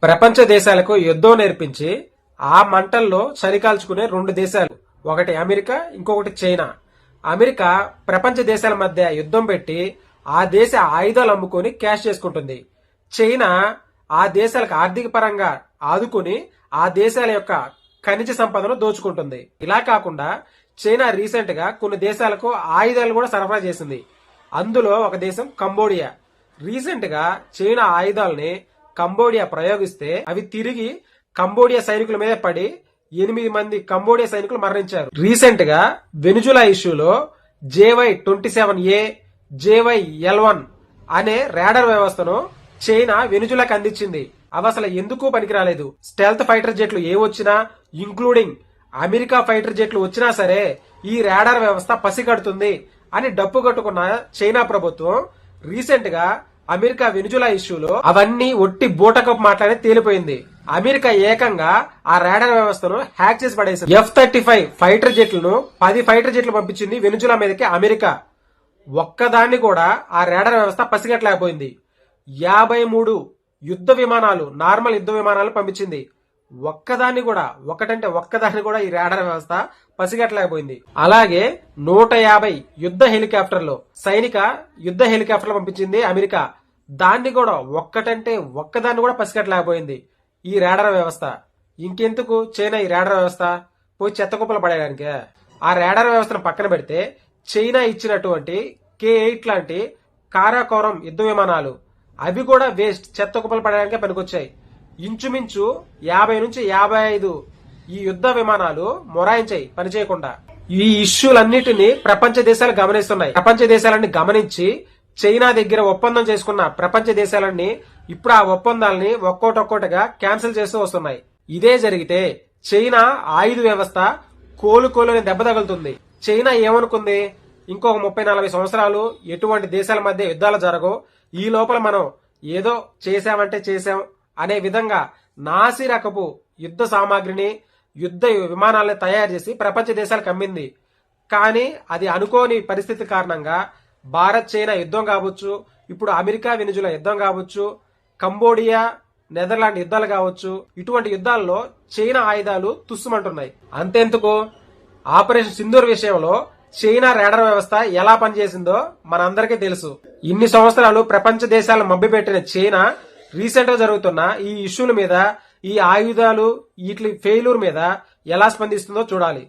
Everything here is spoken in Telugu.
ప్రపంచ దేశాలకు యుద్ధం నేర్పించి ఆ మంటల్లో చలికాల్చుకునే రెండు దేశాలు, ఒకటి అమెరికా, ఇంకొకటి చైనా. అమెరికా ప్రపంచ దేశాల మధ్య యుద్ధం పెట్టి ఆ దేశ ఆయుధాలు అమ్ముకొని క్యాష్ చేసుకుంటుంది. చైనా ఆ దేశాలకు ఆర్థిక పరంగా ఆదుకుని ఆ దేశాల యొక్క ఖనిజ సంపదను దోచుకుంటుంది. ఇలా కాకుండా చైనా రీసెంట్ గా కొన్ని దేశాలకు ఆయుధాలు కూడా సరఫరా చేసింది. అందులో ఒక దేశం కంబోడియా. రీసెంట్ గా చైనా ఆయుధాలని కంబోడియా ప్రయోగిస్తే అవి తిరిగి కంబోడియా సైనికుల మీద పడి 8 మంది కంబోడియా సైనికులు మరణించారు. రీసెంట్ గా వెనుజులా ఇష్యూలో JY-27A, JY-11 అనే రాడార్ వ్యవస్థను చైనా వెనుజులాకు అందించింది. అవి అసలు ఎందుకు పనికిరాలేదు. స్టెల్త్ ఫైటర్ జెట్లు ఏ వచ్చినా, ఇంక్లూడింగ్ అమెరికా ఫైటర్ జెట్లు వచ్చినా సరే ఈ రాడార్ వ్యవస్థ పసిగడుతుంది అని డప్పు కట్టుకున్న చైనా ప్రభుత్వం రీసెంట్ గా అమెరికా వెనుజులా ఇష్యూలో అవన్నీ ఒట్టి బూటకపు మాటలని తేలిపోయింది. అమెరికా ఏకంగా ఆ రాడార్ వ్యవస్థను హ్యాక్ చేసి పడేసింది. F-35 ఫైటర్ జెట్లను 10 ఫైటర్ జెట్లు పంపించింది వెనుజులా మీదకి అమెరికా. ఒక్కదాన్ని కూడా ఆ రాడార్ వ్యవస్థ పసిగట్టలేకపోయింది. 53 యుద్ధ విమానాలు, నార్మల్ యుద్ధ విమానాలు పంపించింది. ఒక్కదాన్ని కూడా ఈ రాడార్ వ్యవస్థ పసిగట్టలేకపోయింది. అలాగే 150 యుద్ధ హెలికాప్టర్లు, సైనిక యుద్ధ హెలికాప్టర్లు పంపించింది అమెరికా. దాన్ని కూడా ఒక్కదాన్ని కూడా పసిగట్టలేకపోయింది ఈ రాడార్ వ్యవస్థ. ఇంకెందుకు చైనా ఈ రాడార్ వ్యవస్థ పోయి చెత్త కుప్పలు పడేయడానికి. ఆ రాడార్ వ్యవస్థను పక్కన పెడితే చైనా ఇచ్చినటువంటి K-8 లాంటి కారాకోరం యుద్ధ విమానాలు అవి కూడా వేస్ట్, చెత్త కుప్పలు పడేయడానికే పనికొచ్చాయి. ఇంచుమించు 50 నుంచి 55 ఈ యుద్ధ విమానాలు మొరాయించాయి పనిచేయకుండా. ఈ ఇష్యూలన్నిటినీ ప్రపంచ దేశాలు గమనిస్తున్నాయి. ప్రపంచ దేశాలన్నీ గమనించి చైనా దగ్గర ఒప్పందం చేసుకున్న ప్రపంచ దేశాలన్నీ ఇప్పుడు ఆ ఒప్పందాలని ఒక్కోటొక్కోటిగా క్యాన్సిల్ చేస్తూ వస్తున్నాయి. ఇదే జరిగితే చైనా ఆయుధ వ్యవస్థ కోలుకోలేని దెబ్బ తగులుతుంది. చైనా ఏమనుకుంది, ఇంకొక 30-40 సంవత్సరాలు ఎటువంటి దేశాల మధ్య యుద్ధాలు జరగవు, ఈ లోపల మనం ఏదో చేశామంటే చేశాం అనే విధంగా నాసి రకపు యుద్ధ సామాగ్రిని, యుద్ధ విమానాలను తయారు చేసి ప్రపంచ దేశాలకు అమ్మింది. కానీ అది అనుకోని పరిస్థితి కారణంగా భారత్ చైనా యుద్ధం కావచ్చు, ఇప్పుడు అమెరికా వెనుజులా యుద్ధం కావచ్చు, కంబోడియా నెదర్లాండ్ యుద్ధాలు కావచ్చు, ఇటువంటి యుద్ధాల్లో చైనా ఆయుధాలు తుస్సుమంటున్నాయి. అంతెందుకు, ఆపరేషన్ సింధూర్ విషయంలో చైనా రాడార్ వ్యవస్థ ఎలా పనిచేసిందో మనందరికీ తెలుసు. ఇన్ని సంవత్సరాలు ప్రపంచ దేశాలను మభ్యపెట్టిన చైనా రీసెంట్ గా జరుగుతున్న ఈ ఇష్యూల మీద, ఈ ఆయుధాలు వీటి ఫెయిల్యూర్ మీద ఎలా స్పందిస్తుందో చూడాలి.